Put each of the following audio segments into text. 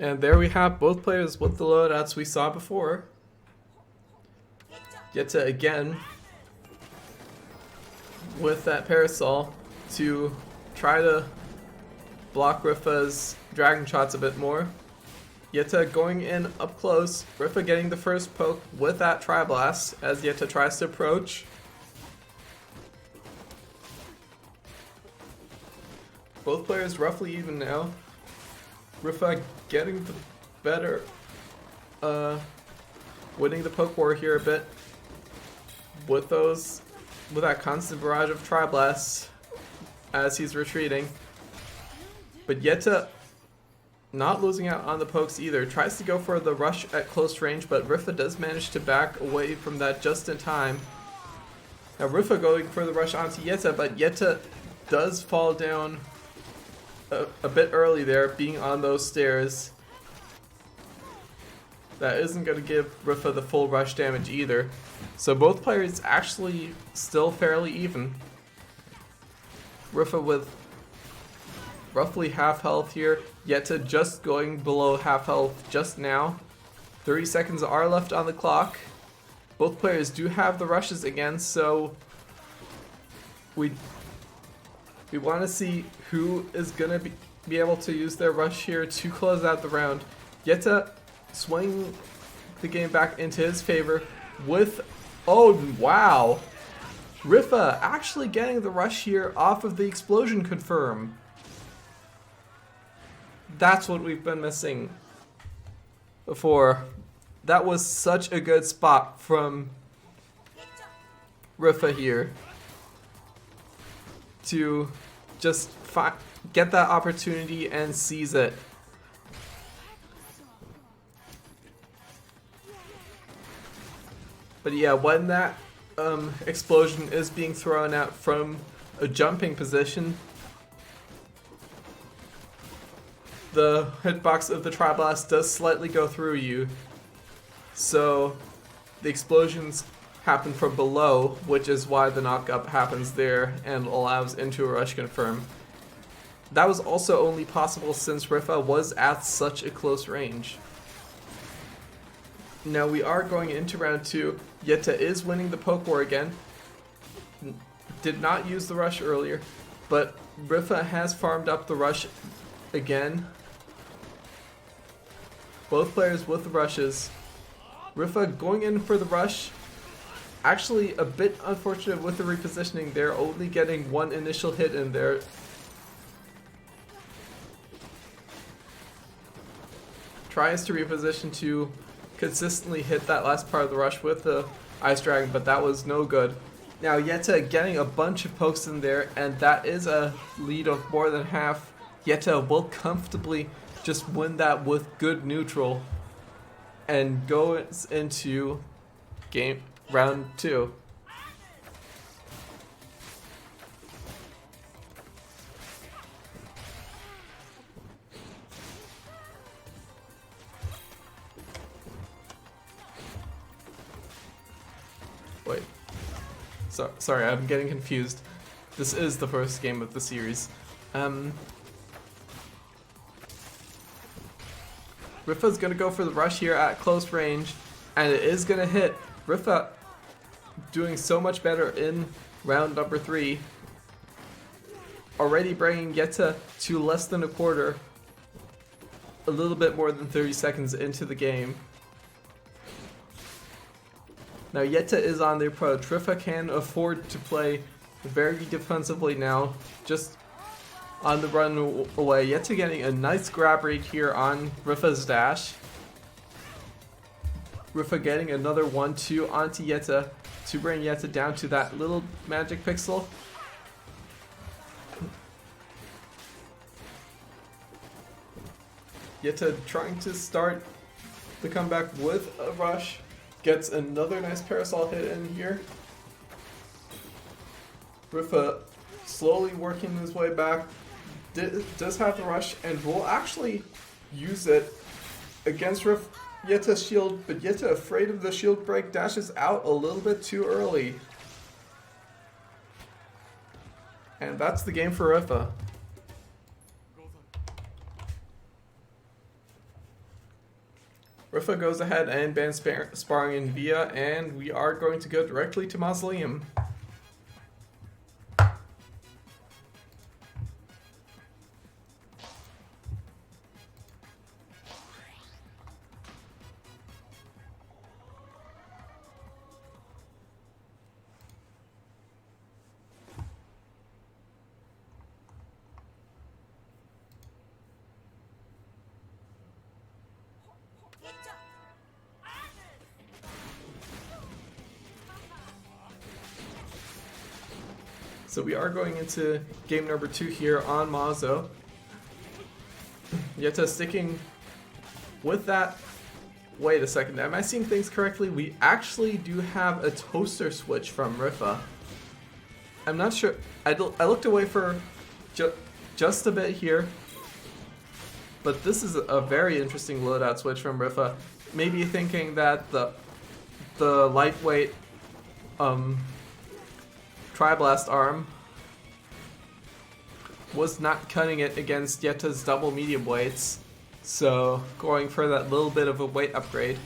And there we have both players with the loadouts we saw before. Yätta again with that parasol to try to block Ripha's dragon shots a bit more. Yätta going in up close. Ripha getting the first poke with that Tri-Blast as Yätta tries to approach. Both players roughly even now. Ripha getting the better, winning the poke war here a bit with that constant barrage of Tri-Blasts as he's retreating. But Yätta not losing out on the pokes either. Tries to go for the rush at close range, but Ripha does manage to back away from that just in time. Now Ripha going for the rush onto Yätta, but Yätta does fall down a bit early there, being on those stairs. That isn't going to give Ripha the full rush damage either. So both players actually still fairly even. Ripha with roughly half health here. Yätta just going below half health just now. 30 seconds are left on the clock. Both players do have the rushes again, so we want to see who is going to be able to use their rush here to close out the round. Yätta swinging the game back into his favor with, oh wow, Ripha actually getting the rush here off of the explosion confirm. That's what we've been missing before. That was such a good spot from Ripha here to just get that opportunity and seize it. But yeah, when that explosion is being thrown out from a jumping position, the hitbox of the Tri-Blast does slightly go through you. So the explosions happen from below, which is why the knock-up happens there and allows into a rush confirm. That was also only possible since Ripha was at such a close range. Now we are going into round 2. Yätta is winning the poke war again. Did not use the rush earlier, but Ripha has farmed up the rush again. Both players with the rushes. Ripha going in for the rush. Actually a bit unfortunate with the repositioning there, only getting one initial hit in there. Tries to reposition to consistently hit that last part of the rush with the Ice Dragon, but that was no good. Now Yätta getting a bunch of pokes in there, and that is a lead of more than half. Yätta will comfortably just win that with good neutral and goes into round 2. Wait. Sorry, I'm getting confused. This is the first game of the series. Ripha's gonna go for the rush here at close range, and it is gonna hit. Ripha doing so much better in round number 3. Already bringing Yätta to less than a quarter. A little bit more than 30 seconds into the game. Now Yätta is on the approach. Ripha can afford to play very defensively now, just on the run away. Yätta getting a nice grab rate here on Ripha's dash. Ripha getting another 1-2 onto Yätta to bring Yätta down to that little magic pixel. Yätta trying to start the comeback with a rush. Gets another nice parasol hit in here. Ripha slowly working his way back. Does have the rush and will actually use it against Yätta's shield, but Yätta, afraid of the shield break, dashes out a little bit too early. And that's the game for Ripha. Ripha goes ahead and bans sparring in Via, and we are going to go directly to Mausoleum. So we are going into game number 2 here on Mazo. Yätta sticking with that. Wait a second, am I seeing things correctly? We actually do have a toaster switch from Ripha. I'm not sure. I looked away for just a bit here. But this is a very interesting loadout switch from Ripha. Maybe thinking that the lightweight Tri-Blast arm was not cutting it against Yetta's double medium weights, so going for that little bit of a weight upgrade.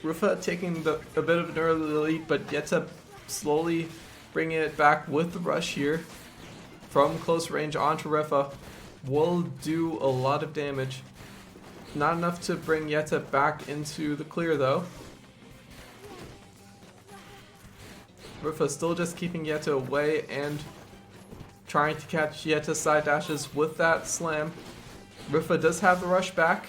Ripha taking a bit of an early lead, but Yätta slowly bringing it back with the rush here from close range onto Ripha will do a lot of damage. Not enough to bring Yätta back into the clear though. Ripha still just keeping Yätta away and trying to catch Yetta's side dashes with that slam. Ripha does have the rush back.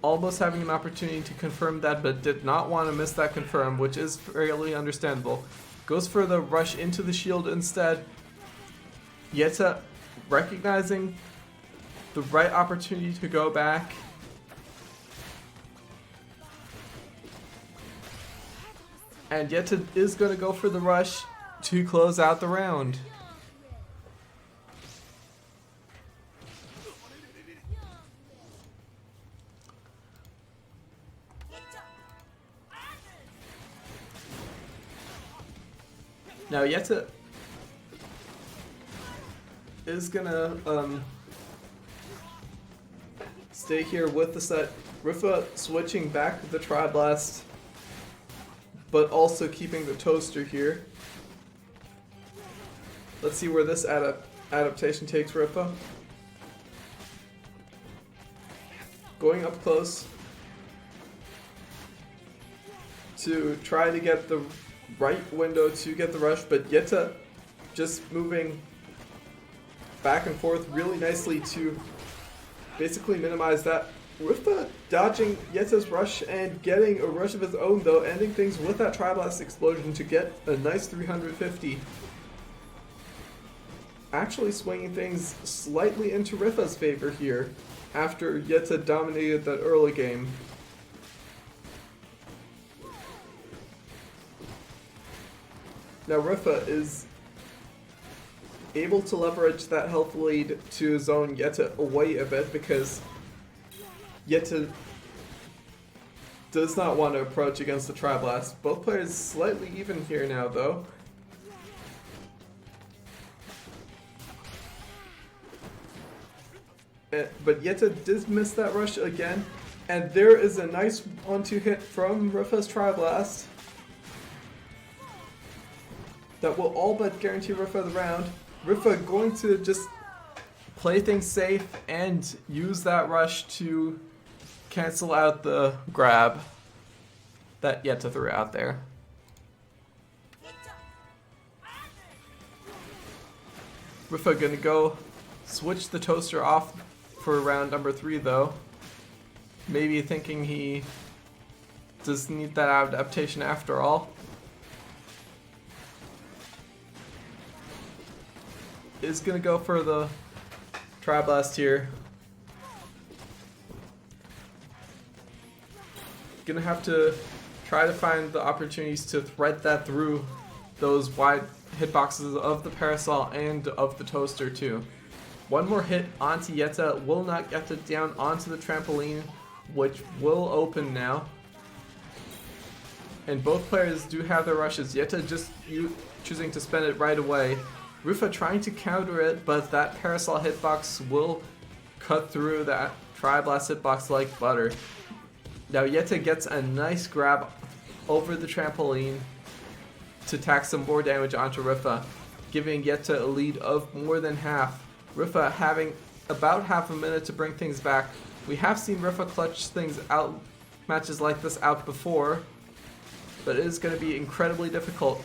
Almost having an opportunity to confirm that, but did not want to miss that confirm, which is fairly understandable. Goes for the rush into the shield instead. Yätta recognizing the right opportunity to go back. And Yätta is going to go for the rush to close out the round. Now Yätta is going to stay here with the set. Ripha switching back to the Tri-Blast, but also keeping the toaster here. Let's see where this adaptation takes Ripha. Going up close to try to get the right window to get the rush, but Yätta just moving back and forth really nicely to basically minimize that. Ripha dodging Yetta's rush and getting a rush of his own though, ending things with that Tri-Blast explosion to get a nice 350. Actually swinging things slightly into Ripha's favor here after Yätta dominated that early game. Now Ripha is able to leverage that health lead to zone Yätta away a bit because Yätta does not want to approach against the Tri-Blast. Both players slightly even here now though. But Yätta did miss that rush again, and there is a nice 1-2 hit from Ripha's Tri-Blast that will all but guarantee Ripha the round. Ripha going to just play things safe and use that rush to cancel out the grab that Yätta threw out there. Ripha gonna go switch the toaster off for round number 3 though. Maybe thinking he does need that adaptation after all. Is gonna go for the Tri-Blast here. Gonna have to try to find the opportunities to thread that through those wide hitboxes of the Parasol and of the toaster too. One more hit onto Yätta will not get it down onto the trampoline, which will open now. And both players do have their rushes. Yätta just choosing to spend it right away. Ripha trying to counter it, but that Parasol hitbox will cut through that Tri-Blast hitbox like butter. Now Yätta gets a nice grab over the trampoline to tack some more damage onto Ripha, giving Yätta a lead of more than half. Ripha having about half a minute to bring things back. We have seen Ripha clutch things out, matches like this out before, but it is going to be incredibly difficult.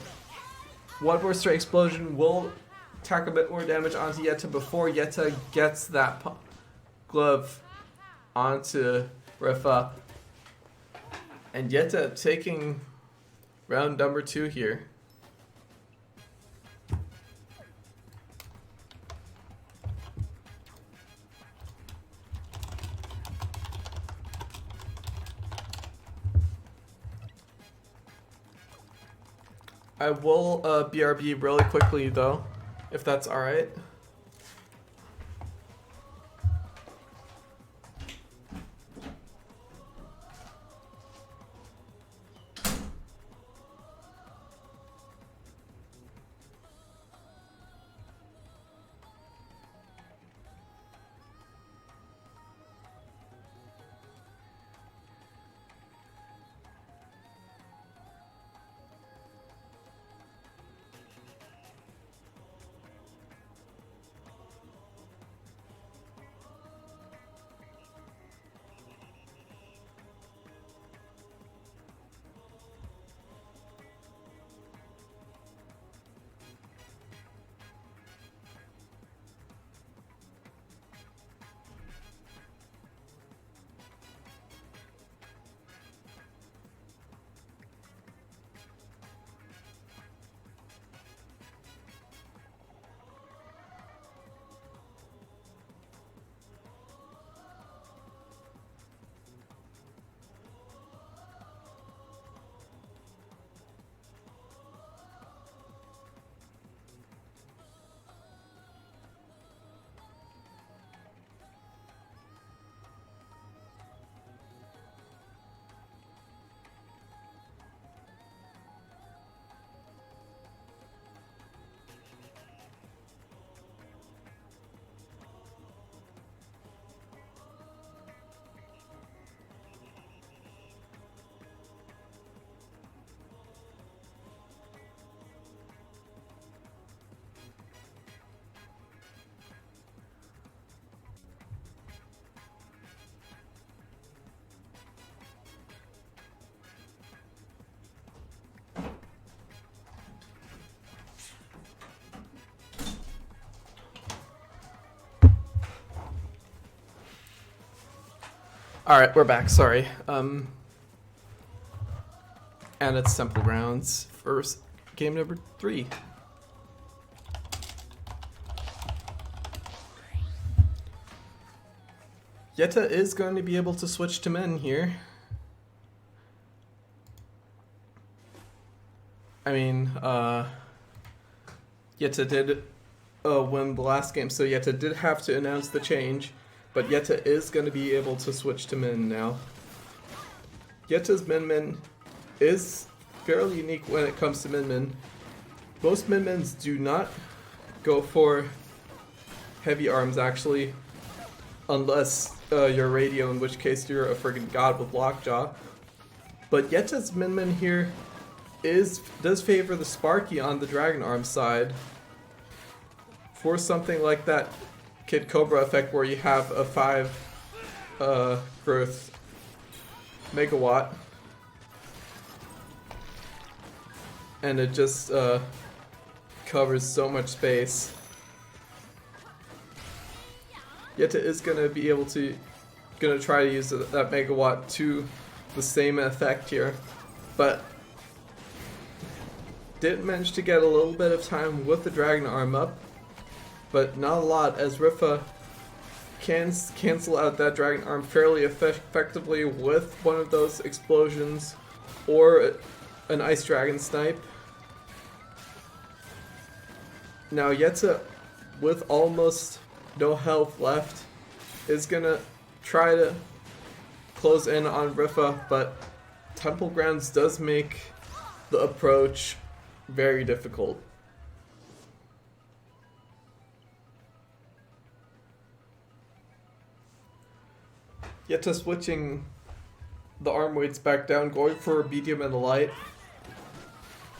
One more straight explosion will tack a bit more damage onto Yätta before Yätta gets that glove onto Ripha. And Yätta taking round number 2 here. I will BRB really quickly though, if that's alright. Alright, we're back, sorry. And it's Temple Grounds for game number 3. Yätta is going to be able to switch to men here. I mean, Yätta did win the last game, so Yätta did have to announce the change. But Yätta is going to be able to switch to Min now. Yetta's Min is fairly unique when it comes to Min. Most Min-Mins do not go for heavy arms actually, unless you're Radio, in which case you're a friggin' god with Lockjaw. But Yetta's Min here does favor the Sparky on the Dragon Arm side for something like that Kid Cobra effect where you have a 5 growth megawatt and it just covers so much space. Yätta is gonna try to use that megawatt to the same effect here, but did manage to get a little bit of time with the Dragon Arm up, but not a lot, as Ripha can cancel out that Dragon Arm fairly effectively with one of those explosions or an Ice Dragon Snipe. Now Yätta, with almost no health left, is gonna try to close in on Ripha, but Temple Grounds does make the approach very difficult. Yätta switching the arm weights back down, going for medium and light.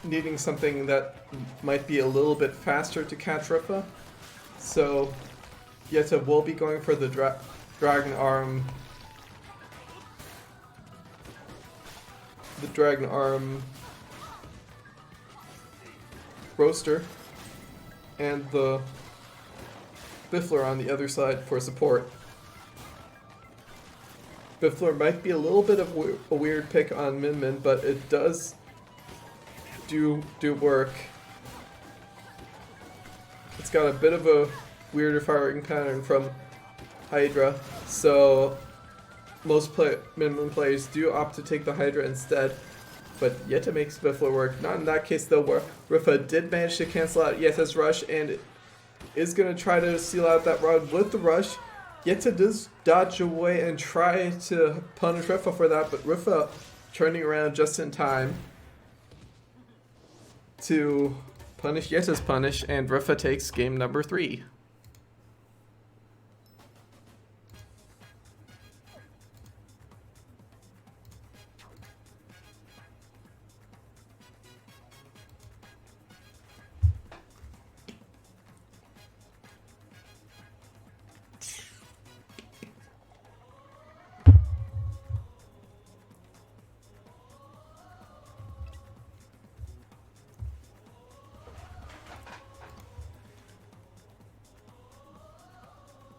Needing something that might be a little bit faster to catch Ripha. So Yätta will be going for the dragon arm. The dragon arm roaster. And the Biffler on the other side for support. Biffler might be a little bit of a weird pick on Min Min, but it does do work. It's got a bit of a weirder firing pattern from Hydra, so most Min Min players do opt to take the Hydra instead. But Yätta makes Biffler work. Not in that case though, where Ripha did manage to cancel out Yetta's rush and is going to try to seal out that round with the rush. Yätta does dodge away and try to punish Ripha for that, but Ripha turning around just in time to punish Yetta's punish, and Ripha takes game number 3.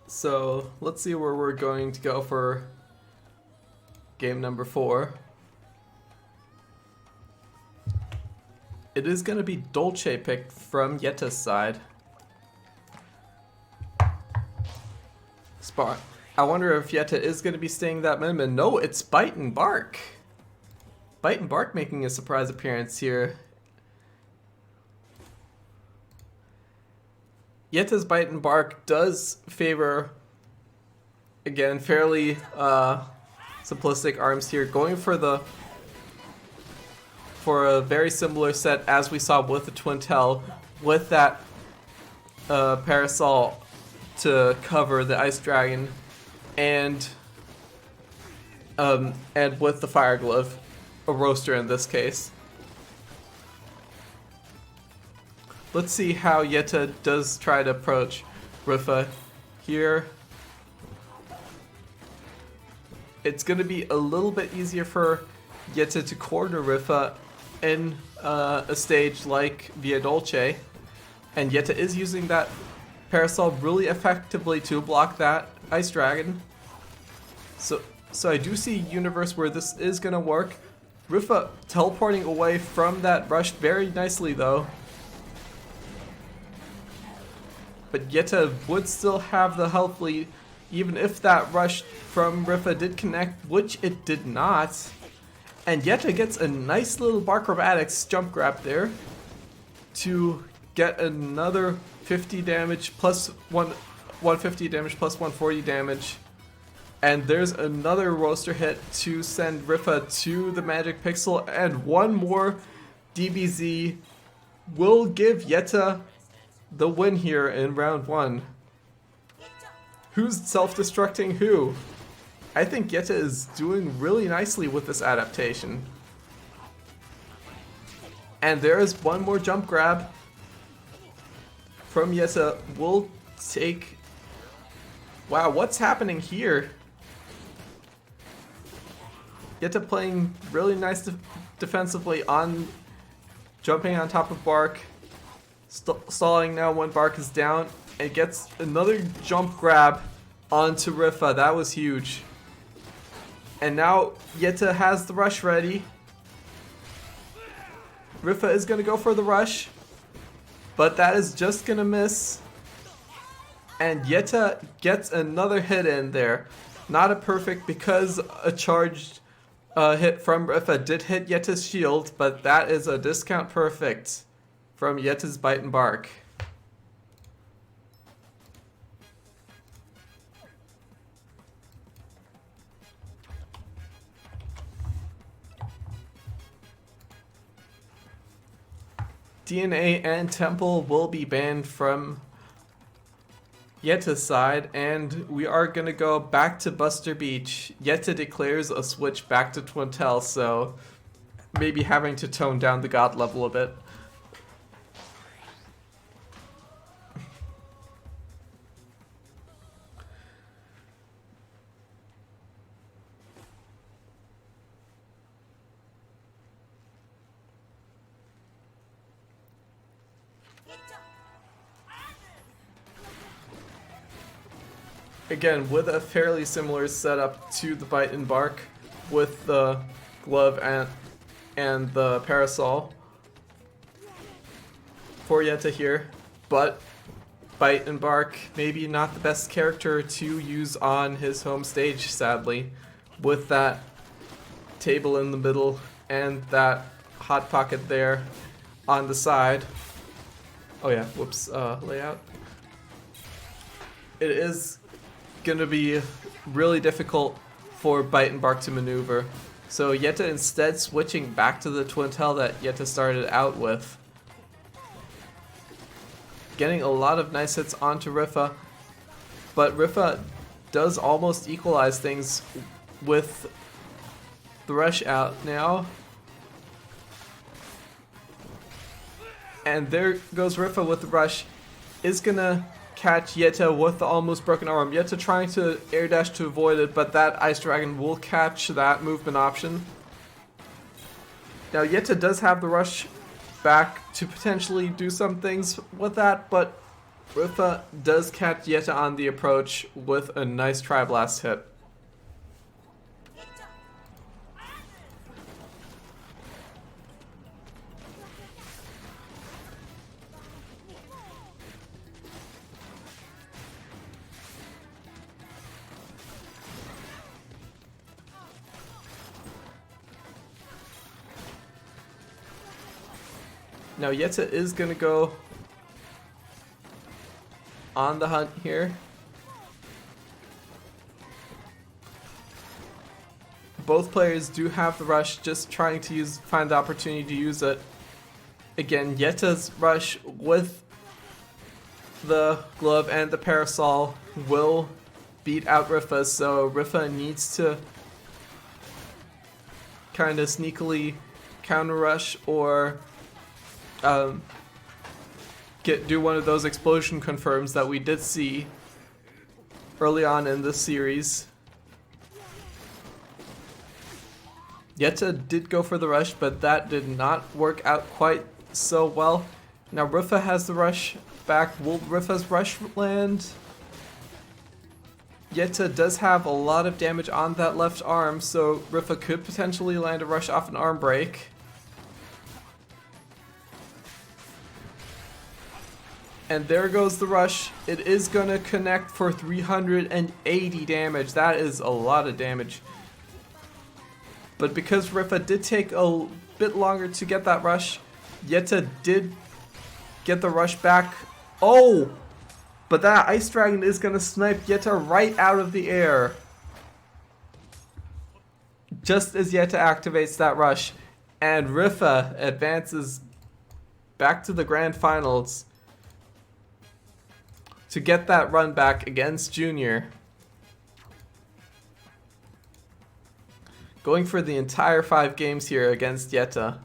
So let's see where we're going to go for game number 4. It is going to be Dolce picked from Yetta's side. Spot. I wonder if Yätta is going to be staying that Min Min. No, it's Bite and Bark. Bite and Bark making a surprise appearance here. Yetta's Bite and Bark does favor, again, fairly simplistic arms here, going for a very similar set as we saw with the Twintelle, with that parasol to cover the Ice Dragon, and with the Fire Glove, a roaster in this case. Let's see how Yätta does try to approach Ripha here. It's going to be a little bit easier for Yätta to corner Ripha in a stage like Via Dolce. And Yätta is using that parasol really effectively to block that Ice Dragon. So I do see a universe where this is going to work. Ripha teleporting away from that rush very nicely though. But Yätta would still have the health lead, even if that rush from Ripha did connect, which it did not. And Yätta gets a nice little Barkrobatics jump grab there to get another 50 damage plus 150 damage plus 140 damage. And there's another roaster hit to send Ripha to the Magic Pixel, and one more DBZ will give Yätta the win here in round 1. Who's self-destructing who? I think Yätta is doing really nicely with this adaptation. And there is one more jump grab from Yätta. We'll take... Wow, what's happening here? Yätta playing really nice defensively on jumping on top of Bark. Stalling now when Bark is down, and gets another jump grab onto Ripha. That was huge. And now Yätta has the rush ready. Ripha is going to go for the rush, but that is just going to miss. And Yätta gets another hit in there. Not a perfect, because a charged hit from Ripha did hit Yetta's shield, but that is a discount perfect from Yetta's Bite and Bark. DNA and Temple will be banned from Yetta's side, and we are going to go back to Buster Beach. Yätta declares a switch back to Twintelle, so maybe having to tone down the god level a bit. Again, with a fairly similar setup to the Bite and Bark, with the glove and the parasol for Yätta here, but Bite and Bark maybe not the best character to use on his home stage, sadly, with that table in the middle and that hot pocket there on the side. Oh yeah, whoops, layout. It is gonna be really difficult for Bite and Bark to maneuver. So Yätta instead switching back to the Twintelle that Yätta started out with. Getting a lot of nice hits onto Ripha, but Ripha does almost equalize things with the rush out now. And there goes Ripha with the rush. Is gonna catch Yätta with the almost broken arm. Yätta trying to air dash to avoid it, but that Ice Dragon will catch that movement option. Now Yätta does have the rush back to potentially do some things with that, but Ripha does catch Yätta on the approach with a nice Tri-Blast hit. Now Yätta is going to go on the hunt here. Both players do have the rush, just trying to find the opportunity to use it. Again, Yetta's rush with the glove and the parasol will beat out Ripha, so Ripha needs to kind of sneakily counter rush or do one of those explosion confirms that we did see early on in this series. Yätta did go for the rush, but that did not work out quite so well. Now Ripha has the rush back. Will Ripha's rush land? Yätta does have a lot of damage on that left arm, so Ripha could potentially land a rush off an arm break. And there goes the rush. It is going to connect for 380 damage. That is a lot of damage. But because Ripha did take a bit longer to get that rush, Yätta did get the rush back. Oh! But that Ice Dragon is going to snipe Yätta right out of the air. Just as Yätta activates that rush. And Ripha advances back to the Grand Finals to get that run back against Junior. Going for the entire 5 games here against Yätta.